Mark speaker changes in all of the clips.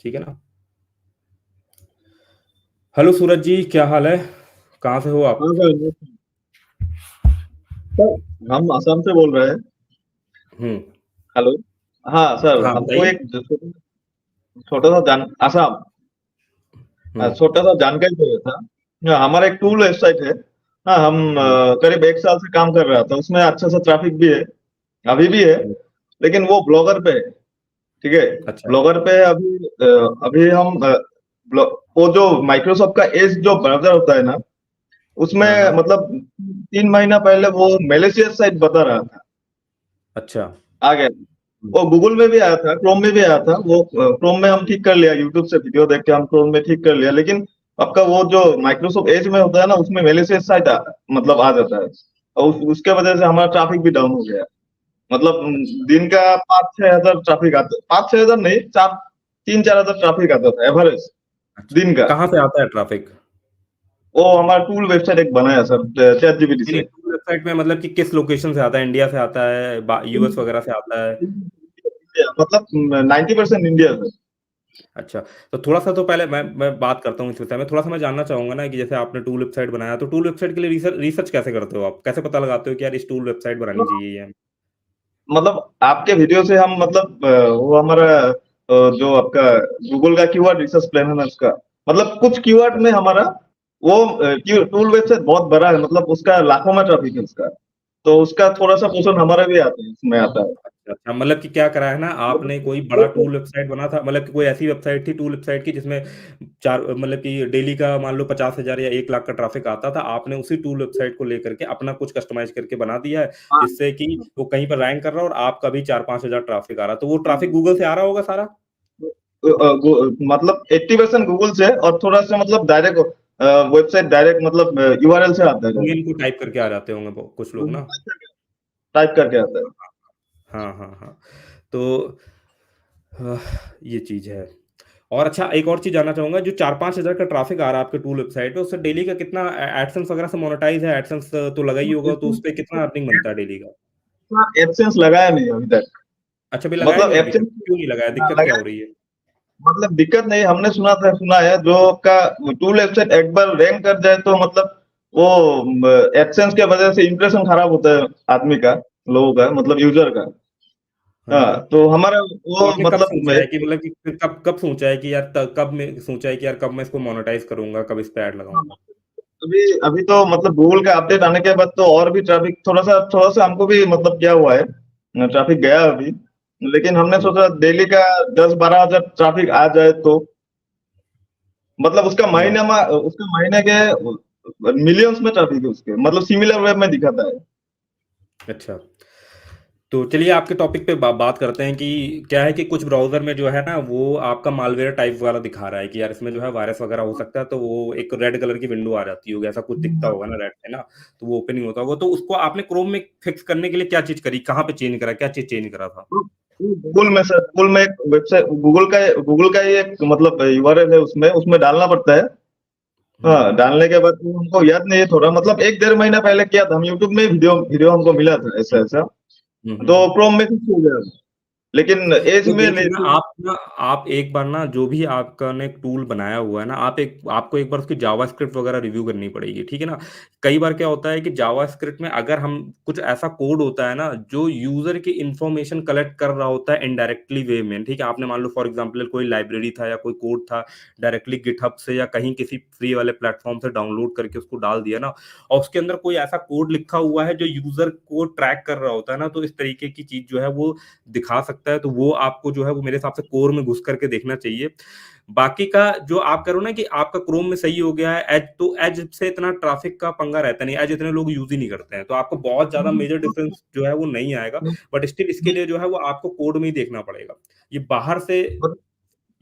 Speaker 1: ठीक है ना। हेलो सूरज जी, क्या हाल है? कहाँ से हो आप?
Speaker 2: हाँ सर। सर हम असम से बोल रहे हैं।
Speaker 1: हम्म।
Speaker 2: हेलो। हाँ सर,
Speaker 1: हाँ,
Speaker 2: हमको
Speaker 1: बताइए।
Speaker 2: एक छोटा सा असम
Speaker 1: हम्म।
Speaker 2: छोटा सा जानकारी चाहिए था। हमारा एक टूल वेबसाइट है। हाँ, हम
Speaker 1: हम्म।
Speaker 2: करीब 1 साल से काम कर रहा था, उसमें अच्छा सा ट्रैफिक भी है, अभी भी है।
Speaker 1: हम्म।
Speaker 2: लेकिन वो ब्लॉगर पे है। ठीक है।
Speaker 1: अच्छा।
Speaker 2: ब्लॉगर पे अभी अभी हम वो जो माइक्रोसॉफ्ट का एज जो ब्राउजर होता है ना, उसमें
Speaker 1: हाँ हाँ।
Speaker 2: मतलब 3 महीना पहले वो मैलिशियस साइट बता रहा था।
Speaker 1: अच्छा।
Speaker 2: आ गया।
Speaker 1: हम्म।
Speaker 2: वो गूगल में भी आया था, क्रोम में भी आया था। वो क्रोम में हम ठीक कर लिया, यूट्यूब से वीडियो देख के हम क्रोम में ठीक कर लिया। लेकिन आपका वो जो माइक्रोसॉफ्ट एज में होता है ना, उसमें मैलिशियस साइट मतलब आ जाता है। और उसके वजह से हमारा ट्रैफिक भी डाउन हो गया। मतलब
Speaker 1: अच्छा।
Speaker 2: दिन का 5-6 हजार ट्रैफिक आता, 5-6 हजार नहीं, 3-4 हजार ट्रैफिक आता था एवरेज
Speaker 1: अच्छा,
Speaker 2: दिन का।
Speaker 1: कहाँ से आता है ट्रैफिक?
Speaker 2: वो हमारा टूल वेबसाइट एक बनाया सर, चैट जीपीटी
Speaker 1: नहीं नहीं,
Speaker 2: से।
Speaker 1: टूल वेबसाइट में मतलब कि किस लोकेशन से आता है? इंडिया से आता है, यूएस वगैरह से आता है?
Speaker 2: मतलब 90% इंडिया से।
Speaker 1: अच्छा। तो थोड़ा सा तो पहले मैं बात करता हूँ इस विषय में। थोड़ा सा मैं जानना चाहूंगा ना कि जैसे आपने टूल वेबसाइट बनाया, तो टूल वेबसाइट के लिए रिसर्च कैसे करते हो आप? कैसे पता लगाते हो कि यार इस टूल वेबसाइट बनानी चाहिए या?
Speaker 2: मतलब आपके वीडियो से हम मतलब वो हमारा जो आपका गूगल का कीवर्ड रिसर्च प्लान है ना, उसका मतलब कुछ कीवर्ड में हमारा वो टूल वेबसाइट बहुत बड़ा है, मतलब उसका लाखों में ट्रैफिक है उसका। तो उसका थोड़ा सा पोर्शन हमारा भी आता है, इसमें आता है।
Speaker 1: अच्छा अच्छा, मतलब कि क्या करा है ना आपने, कोई बड़ा टूल वेबसाइट बना था, मतलब कि कोई ऐसी वेबसाइट थी टूल वेबसाइट की जिसमें चार, मतलब कि डेली का मान लो 50,000 या 1 लाख का ट्रैफिक आता था, आपने उसी टूल वेबसाइट को लेकर के अपना कुछ कस्टमाइज करके बना दिया है,
Speaker 2: हाँ,
Speaker 1: जिससे कि वो कहीं पर रैंक कर रहा है और आपका भी 4-5 हजार ट्रैफिक आ रहा है, तो वो ट्रैफिक गूगल से आ रहा होगा सारा?
Speaker 2: मतलब 80% गूगल से और थोड़ा सा मतलब डायरेक्ट वेबसाइट डायरेक्ट मतलब यूआरएल से आता है।
Speaker 1: डोमेन को टाइप करके आ जाते होंगे कुछ लोग ना।
Speaker 2: टाइप करके आता है।
Speaker 1: हाँ हाँ हाँ। तो हाँ, ये चीज है। और अच्छा, एक और चीज जानना चाहूंगा, जो 4-5 हजार का ट्रैफिक आ रहा है आपके टूल वेबसाइट पे, उससे डेली का कितना एडसेंस वगैरह से मोनेटाइज है? एडसेंस तो लगा ही होगा, तो उस पे कितना अर्निंग बनता है डेली का?
Speaker 2: एडसेंस लगाया नहीं अभी तक।
Speaker 1: अच्छा, भी लगाया
Speaker 2: मतलब
Speaker 1: नहीं है अभी तक?
Speaker 2: एडसेंस
Speaker 1: क्यों नहीं लगाया, दिक्कत क्या
Speaker 2: लगाया,
Speaker 1: हो रही है?
Speaker 2: मतलब दिक्कत नहीं, हमने सुना है जो आपका टूल वेबसाइट एक बार रैंक कर जाए तो मतलब वो एडसेंस के वजह से इंप्रेशन खराब होता है आदमी का, लोगों का, मतलब यूजर का। हाँ,
Speaker 1: हाँ।
Speaker 2: तो हमारा
Speaker 1: तो
Speaker 2: वो
Speaker 1: आपने कब
Speaker 2: मतलब
Speaker 1: सोचा है कि, मतलब कि फिर कब कब सोचा है कि यार कब में सोचा है कि यार कब मैं इसको मोनेटाइज करूंगा, कब इस पे ऐड लगाऊंगा?
Speaker 2: अभी अभी तो मतलब गूगल का अपडेट आने के बाद तो और भी ट्रैफिक थोड़ा सा हमको भी मतलब क्या हुआ है, ट्रैफिक गया अभी। लेकिन हमने
Speaker 1: हम्म।
Speaker 2: सोचा डेली का 10-12 हजार ट्रैफिक आ जाए तो मतलब
Speaker 1: हम्म।
Speaker 2: उसका महीने के मिलियंस में ट्रैफिक है उसके, मतलब सिमिलर वेब में दिखाता है।
Speaker 1: अच्छा। तो चलिए आपके टॉपिक पे बात करते हैं कि क्या है कि कुछ ब्राउजर में जो है ना, वो आपका मालवेयर टाइप वाला दिखा रहा है कि यार इसमें जो है वायरस वगैरह हो सकता है, तो वो एक रेड कलर की विंडो आ जाती होगी, ऐसा कुछ दिखता होगा ना रेड में ना, तो वो ओपन नहीं होता होगा, तो उसको आपने क्रोम में फिक्स करने के लिए क्या चीज करी, कहाँ पे चेंज करा, क्या चीज चेंज करा था?
Speaker 2: गूगल में एक वेबसाइट, गूगल का ही एक मतलब यूआरएल है, उसमें उसमें डालना पड़ता है।
Speaker 1: हम्म।
Speaker 2: हाँ, डालने के बाद वो हमको याद नहीं है, थोड़ा मतलब 1-1.5 महीना पहले किया था, हम यूट्यूब में वीडियो वीडियो हमको मिला था ऐसा ऐसा। तो
Speaker 1: हम्म।
Speaker 2: क्रोम में फिक्स हो गया, लेकिन एज
Speaker 1: तो
Speaker 2: में
Speaker 1: देखिए
Speaker 2: नहीं।
Speaker 1: ना, आप एक बार ना, जो भी आपका ने एक टूल बनाया हुआ है ना, आपको एक बार उसकी जावास्क्रिप्ट वगैरह रिव्यू करनी पड़ेगी, ठीक है ना। कई बार क्या होता है कि जावास्क्रिप्ट में अगर हम कुछ ऐसा कोड होता है ना जो यूजर की इंफॉर्मेशन कलेक्ट कर रहा होता है इनडायरेक्टली वे में, ठीक है, आपने मान लो फॉर एग्जांपल कोई लाइब्रेरी था या कोई कोड था, डायरेक्टली गिटहब से या कहीं किसी फ्री वाले प्लेटफॉर्म से डाउनलोड करके उसको डाल दिया ना, और उसके अंदर कोई ऐसा कोड लिखा हुआ है जो यूजर को ट्रैक कर रहा होता है ना, तो इस तरीके की चीज जो है वो दिखा सकता है, तो वो आपको जो है वो मेरे हिसाब से कोर में घुस करके देखना चाहिए। बाकी का जो आप करो ना कि आपका क्रोम में सही हो गया है, एज तो एज से इतना ट्रैफिक का पंगा रहता नहीं, एज इतने लोग यूज ही नहीं करते हैं, तो आपको बहुत ज्यादा मेजर डिफरेंस जो है वो नहीं आएगा। बट स्टिल इसके लिए जो है वो आपको कोड में ही देखना पड़ेगा। ये बाहर से,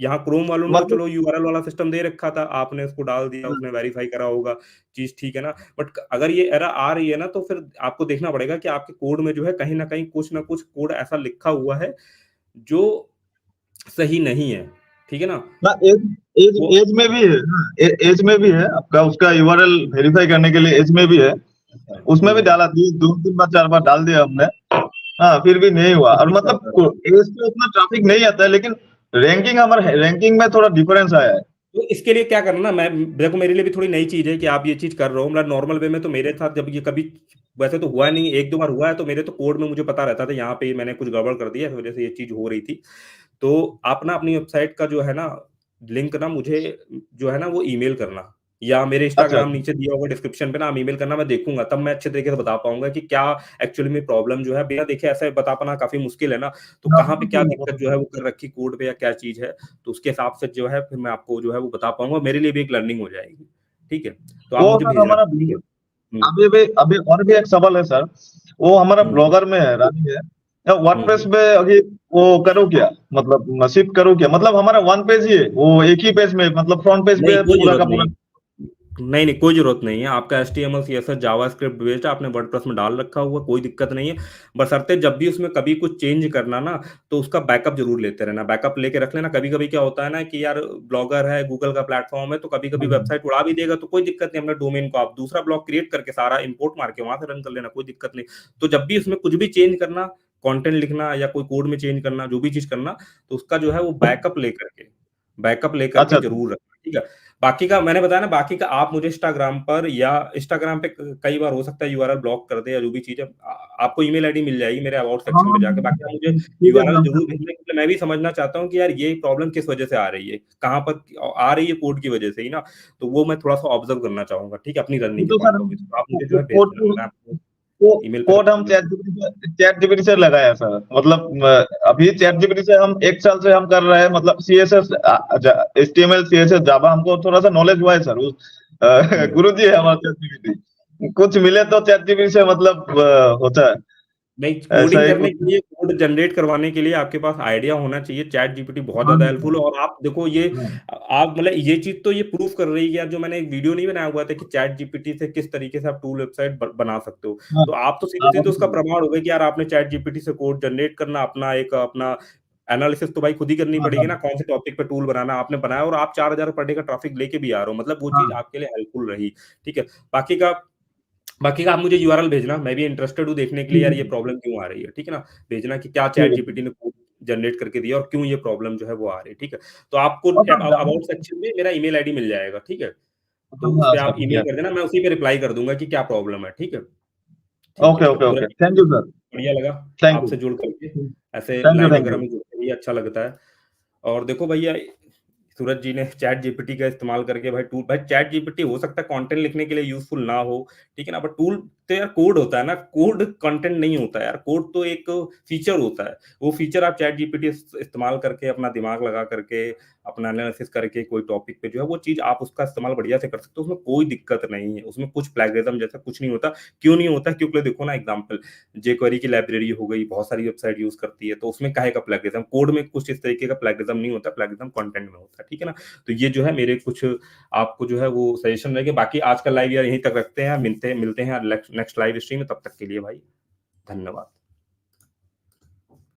Speaker 1: यहाँ क्रोम वालों ने तो
Speaker 2: मतलब
Speaker 1: चलो यूआरएल वाला सिस्टम दे रखा था, आपने उसको डाल दिया, उसने वेरीफाई करा होगा, चीज ठीक है ना। बट अगर ये एरर आ रही है ना, तो फिर आपको देखना पड़ेगा कि आपके कोड में जो है कहीं ना कुछ कोड ऐसा लिखा हुआ है जो सही नहीं है, ठीक है ना।
Speaker 2: ना, एज एज
Speaker 1: वो
Speaker 2: एज में भी है हाँ, एज में भी है आपका, उसका यूआरएल वेरीफाई करने के लिए एज में भी है।
Speaker 1: अच्छा।
Speaker 2: उसमें भी डाला, 2-3 बार 4 बार डाल दिया हमने। हाँ, फिर भी नहीं हुआ,
Speaker 1: तो
Speaker 2: और
Speaker 1: फिर क्या होता है?
Speaker 2: मतलब एज पे उतना ट्रैफिक नहीं आता है, लेकिन रैंकिंग में थोड़ा डिफरेंस आया है।
Speaker 1: तो इसके लिए क्या करना ना, मैं देखो मेरे लिए भी थोड़ी नई चीज है कि आप ये चीज कर रहे हो। मतलब नॉर्मल वे में तो मेरे साथ जब ये कभी वैसे तो हुआ नहीं, एक दो बार हुआ है, तो मेरे तो कोड में मुझे पता रहता था यहाँ पे मैंने कुछ गड़बड़ कर दिया, इस वजह से ये चीज हो रही थी। तो आप ना अपनी वेबसाइट का जो है ना लिंक ना मुझे जो है ना वो ईमेल करना, या मेरे
Speaker 2: अच्छा,
Speaker 1: इंस्टाग्राम नीचे दिया होगा डिस्क्रिप्शन पे ना, आप ईमेल करना, मैं देखूंगा तब मैं अच्छे तरीके से बता पाऊंगा कि क्या एक्चुअली में प्रॉब्लम जो है, बिना देखे ऐसे बता पाना काफी मुश्किल है ना। तो
Speaker 2: हाँ,
Speaker 1: कहाँ पे
Speaker 2: वो
Speaker 1: क्या
Speaker 2: तो है, वो
Speaker 1: दिक्कत
Speaker 2: तो
Speaker 1: जो
Speaker 2: है।
Speaker 1: है वो कर रखी कोड पे या क्या चीज है, तो उसके हिसाब से जो है फिर मैं आपको जो है वो बता पाऊंगा, मेरे लिए भी एक लर्निंग हो जाएगी। ठीक है, तो आप
Speaker 2: वो
Speaker 1: मुझे
Speaker 2: सर
Speaker 1: भेजना।
Speaker 2: हमारा
Speaker 1: ठीक है।
Speaker 2: अभी और भी एक सवाल है सर। वो हमारा
Speaker 1: हम्म।
Speaker 2: ब्लॉगर में है, रानी है, वर्डप्रेस
Speaker 1: हम्म।
Speaker 2: में अभी वो करूँ क्या, मतलब शिफ्ट करूँ क्या, मतलब हमारा वन पेज ही है, वो एक ही पेज में, मतलब फ्रंट पेज
Speaker 1: नहीं
Speaker 2: पे
Speaker 1: कोई
Speaker 2: पूरा
Speaker 1: जरूरत
Speaker 2: का पूरा।
Speaker 1: नहीं, नहीं नहीं कोई जरूरत नहीं है। आपका HTML CSS जावास्क्रिप्ट बेस्ड आपने वर्डप्रेस में डाल रखा हुआ, कोई दिक्कत नहीं है। बशर्ते जब भी उसमें कभी कुछ चेंज करना ना, तो उसका बैकअप जरूर लेते रहना, बैकअप लेके रख लेना। कभी कभी क्या होता है ना कि यार ब्लॉगर है, गूगल का प्लेटफॉर्म है, तो कभी कभी
Speaker 2: हाँ,
Speaker 1: वेबसाइट उड़ा भी देगा, तो कोई दिक्कत नहीं, अपने डोमेन को आप दूसरा ब्लॉग क्रिएट करके सारा इंपोर्ट मार के वहां से रन कर लेना, कोई दिक्कत नहीं। तो जब भी उसमें कुछ भी चेंज करना, कंटेंट लिखना या कोई कोड में चेंज करना, जो भी चीज करना, तो उसका जो है वो बैकअप लेकर के
Speaker 2: अच्छा अच्छा।
Speaker 1: जरूर रखना। ठीक है। बाकी का मैंने बताया ना, बाकी का आप मुझे इंस्टाग्राम पर या इंस्टाग्राम पे कई बार हो सकता है यूआरएल ब्लॉक कर दे, या जो भी चीज है आपको ईमेल आईडी मिल जाएगी मेरे अबाउट
Speaker 2: हाँ
Speaker 1: सेक्शन पे
Speaker 2: हाँ,
Speaker 1: जाके। बाकी आप मुझे
Speaker 2: ठीक है सर,
Speaker 1: यूआरएल
Speaker 2: हम
Speaker 1: जरूर भेजना, क्योंकि मैं भी समझना चाहता हूँ कि यार ये प्रॉब्लम किस वजह से आ रही है, कहाँ पर आ रही है, कोड की वजह से ही ना। तो वो मैं थोड़ा सा ऑब्जर्व करना चाहूंगा, ठीक है, अपनी
Speaker 2: ये
Speaker 1: रनिंग के
Speaker 2: तो सर
Speaker 1: पॉइंट ऑफ व्यू से। तो आप मुझे जो है भेज
Speaker 2: कोड
Speaker 1: देना, मैं आपको
Speaker 2: को
Speaker 1: ईमेल पे
Speaker 2: कोड
Speaker 1: रिप्लाई
Speaker 2: हम
Speaker 1: कर दूंगा।
Speaker 2: चैट जीपीटी से लगाया सर, मतलब अभी चैट जीपीटी से हम एक साल से हम कर रहे हैं, मतलब सीएसएस, एचटीएमएल सीएसएस जावा हमको थोड़ा सा नॉलेज हुआ है सर।
Speaker 1: हम्म।
Speaker 2: गुरु जी है हमारा चैट जीपीटी, कुछ मिले तो चैट जीपीटी से मतलब होता है,
Speaker 1: नहीं,
Speaker 2: ऐसा
Speaker 1: कोडिंग
Speaker 2: ही
Speaker 1: करने
Speaker 2: कुछ।
Speaker 1: के लिए, कोड जनरेट करवाने के लिए आपके पास आइडिया होना चाहिए। चैट जीपीटी बहुत
Speaker 2: हाँ
Speaker 1: ज्यादा हेल्पफुल है। और आप देखो ये,
Speaker 2: हाँ
Speaker 1: आप मतलब ये चीज तो ये प्रूफ कर रही है यार, जो मैंने एक वीडियो नहीं बनाया हुआ था कि चैट जीपीटी से किस तरीके से आप टूल वेबसाइट बना सकते हो।
Speaker 2: हाँ,
Speaker 1: तो आप तो सीधे
Speaker 2: आप
Speaker 1: सीधे उसका
Speaker 2: अपने-
Speaker 1: प्रमाण हो गए कि यार आपने चैट जीपीटी से कोड जनरेट करना, अपना एक अपना एनालिसिस तो भाई खुद ही करनी
Speaker 2: हाँ
Speaker 1: पड़ेगी
Speaker 2: हाँ
Speaker 1: ना, कौन से टॉपिक पे टूल बनाना आपने बनाया, और आप 4,000 पर डे का ट्रैफिक लेके भी आ रहे हो, मतलब वो चीज
Speaker 2: हाँ,
Speaker 1: आपके लिए हेल्पफुल रही। ठीक है। बाकी का बाकी का आप मुझे यूआरएल भेजना, मैं भी इंटरेस्टेड हूँ देखने के लिए
Speaker 2: ठीक
Speaker 1: यार
Speaker 2: है
Speaker 1: ये प्रॉब्लम क्यों आ रही है। ठीक है ना, भेजना कि क्या
Speaker 2: ठीक
Speaker 1: चैट
Speaker 2: है ठीक
Speaker 1: जीपीटी ने कोड जनरेट करके दिया और क्यों ये प्रॉब्लम जो है वो आ रही है। ठीक है। तो आपको
Speaker 2: है। और सर
Speaker 1: अबाउट सेक्शन में मेरा ईमेल आईडी मिल जाएगा। ठीक है। तो
Speaker 2: हाँ
Speaker 1: उस
Speaker 2: हाँ
Speaker 1: पे आप
Speaker 2: सर,
Speaker 1: ईमेल
Speaker 2: यस।
Speaker 1: कर देना, मैं उसी पे रिप्लाई कर दूंगा कि क्या प्रॉब्लम है। ठीक है। ठीक है
Speaker 2: ओके
Speaker 1: चलो
Speaker 2: okay
Speaker 1: Suraj,
Speaker 2: okay, thank you sir.
Speaker 1: बढ़िया लगा
Speaker 2: थैंक
Speaker 1: आपसे
Speaker 2: यू,
Speaker 1: जुड़ करके, ऐसे
Speaker 2: थैंक यू
Speaker 1: लाइव
Speaker 2: थैंक
Speaker 1: वगैरह
Speaker 2: यू।
Speaker 1: में जुड़कर भी अच्छा लगता है। और देखो भैया, सूरज जी ने चैट जीपीटी का इस्तेमाल करके भाई टूल, भाई चैट जीपीटी हो सकता है कंटेंट लिखने के लिए यूजफुल ना हो, ठीक है ना, बट टूल तो यार कोड होता है ना, कोड कंटेंट नहीं होता है यार, कोड तो एक फीचर होता है। वो फीचर आप चैट जीपीटी इस्तेमाल करके, अपना दिमाग लगा करके, अपना एनालिसिस करके कोई टॉपिक पे जो है वो चीज आप उसका इस्तेमाल बढ़िया से कर सकते हो, उसमें कोई दिक्कत नहीं है, उसमें कुछ प्लेगरिज्म जैसा कुछ नहीं होता। क्यों नहीं होता? क्योंकि देखो ना एग्जांपल, जेक्वेरी की लाइब्रेरी हो गई, बहुत सारी वेबसाइट यूज करती है, तो उसमें काहे का प्लेगरिज्म, कोड में कुछ इस तरीके का प्लेगरिज्म नहीं होता, प्लेगरिज्म कंटेंट में होता है। ठीक है ना। तो ये जो है मेरे कुछ आपको जो है वो सजेशन रहेंगे। बाकी आज का लाइव यार यहीं तक रखते हैं, मिलते हैं नेक्स्ट लाइव स्ट्रीम में, तब तक के लिए भाई धन्यवाद।